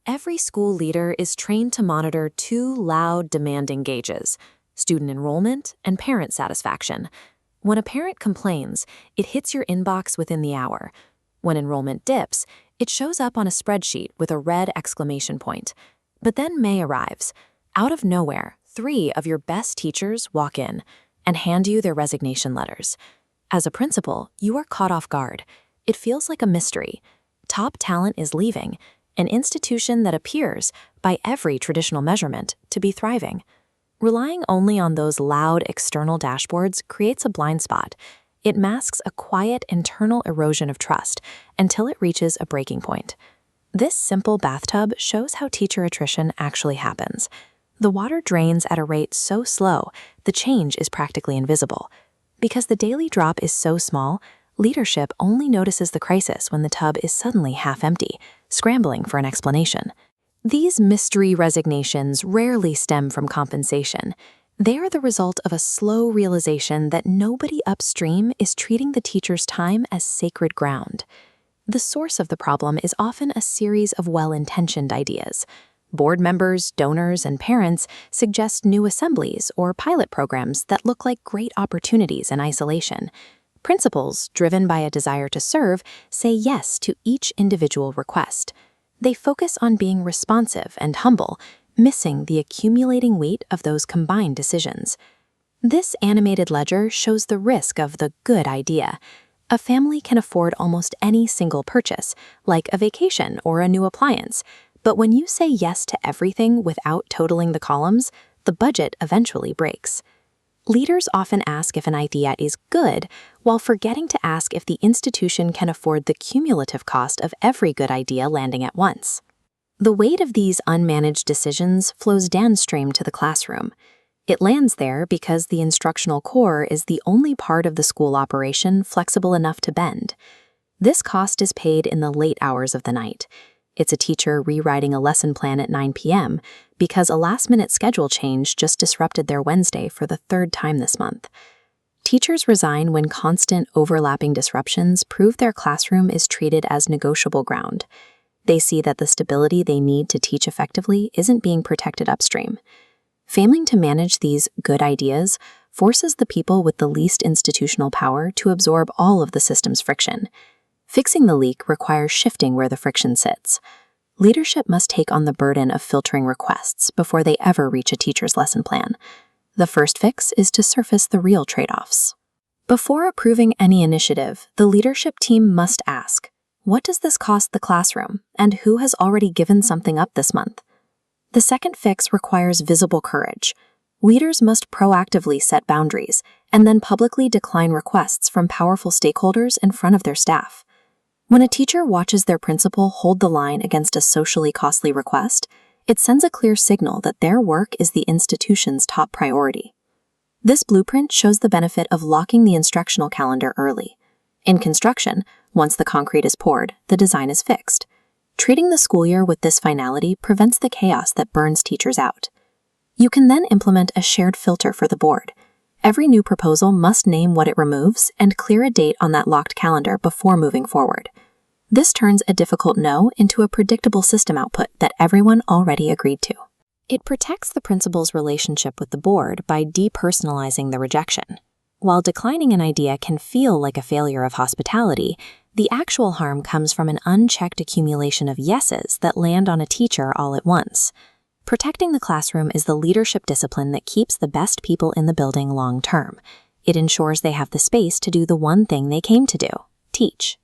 Every school leader is trained to monitor two loud, demanding gauges: student enrollment and parent satisfaction. When a parent complains, it hits your inbox within the hour. When enrollment dips, it shows up on a spreadsheet with a red exclamation point. But then May arrives. Out of nowhere, 3 of your best teachers walk in and hand you their resignation letters. As a principal, you are caught off guard. It feels like a mystery. Top talent is leaving, an institution that appears, by every traditional measurement, to be thriving. Relying only on those loud external dashboards creates a blind spot. It masks a quiet internal erosion of trust until it reaches a breaking point. This simple bathtub shows how teacher attrition actually happens. The water drains at a rate so slow, the change is practically invisible. Because the daily drop is so small, leadership only notices the crisis when the tub is suddenly half empty, scrambling for an explanation. These mystery resignations rarely stem from compensation. They are the result of a slow realization that nobody upstream is treating the teacher's time as sacred ground. The source of the problem is often a series of well-intentioned ideas. Board members, donors, and parents suggest new assemblies or pilot programs that look like great opportunities in isolation. Principals, driven by a desire to serve, say yes to each individual request. They focus on being responsive and humble, missing the accumulating weight of those combined decisions. This animated ledger shows the risk of the good idea. A family can afford almost any single purchase, like a vacation or a new appliance, but when you say yes to everything without totaling the columns, the budget eventually breaks. Leaders often ask if an idea is good, while forgetting to ask if the institution can afford the cumulative cost of every good idea landing at once. The weight of these unmanaged decisions flows downstream to the classroom. It lands there because the instructional core is the only part of the school operation flexible enough to bend. This cost is paid in the late hours of the night. It's a teacher rewriting a lesson plan at 9 p.m. because a last-minute schedule change just disrupted their Wednesday for the 3rd time this month. Teachers resign when constant overlapping disruptions prove their classroom is treated as negotiable ground. They see that the stability they need to teach effectively isn't being protected upstream. Failing to manage these good ideas forces the people with the least institutional power to absorb all of the system's friction. Fixing the leak requires shifting where the friction sits. Leadership must take on the burden of filtering requests before they ever reach a teacher's lesson plan. The first fix is to surface the real trade-offs. Before approving any initiative, the leadership team must ask, what does this cost the classroom, and who has already given something up this month? The second fix requires visible courage. Leaders must proactively set boundaries and then publicly decline requests from powerful stakeholders in front of their staff. When a teacher watches their principal hold the line against a socially costly request, it sends a clear signal that their work is the institution's top priority. This blueprint shows the benefit of locking the instructional calendar early. In construction, once the concrete is poured, the design is fixed. Treating the school year with this finality prevents the chaos that burns teachers out. You can then implement a shared filter for the board. Every new proposal must name what it removes and clear a date on that locked calendar before moving forward. This turns a difficult no into a predictable system output that everyone already agreed to. It protects the principal's relationship with the board by depersonalizing the rejection. While declining an idea can feel like a failure of hospitality, the actual harm comes from an unchecked accumulation of yeses that land on a teacher all at once. Protecting the classroom is the leadership discipline that keeps the best people in the building long-term. It ensures they have the space to do the one thing they came to do: teach.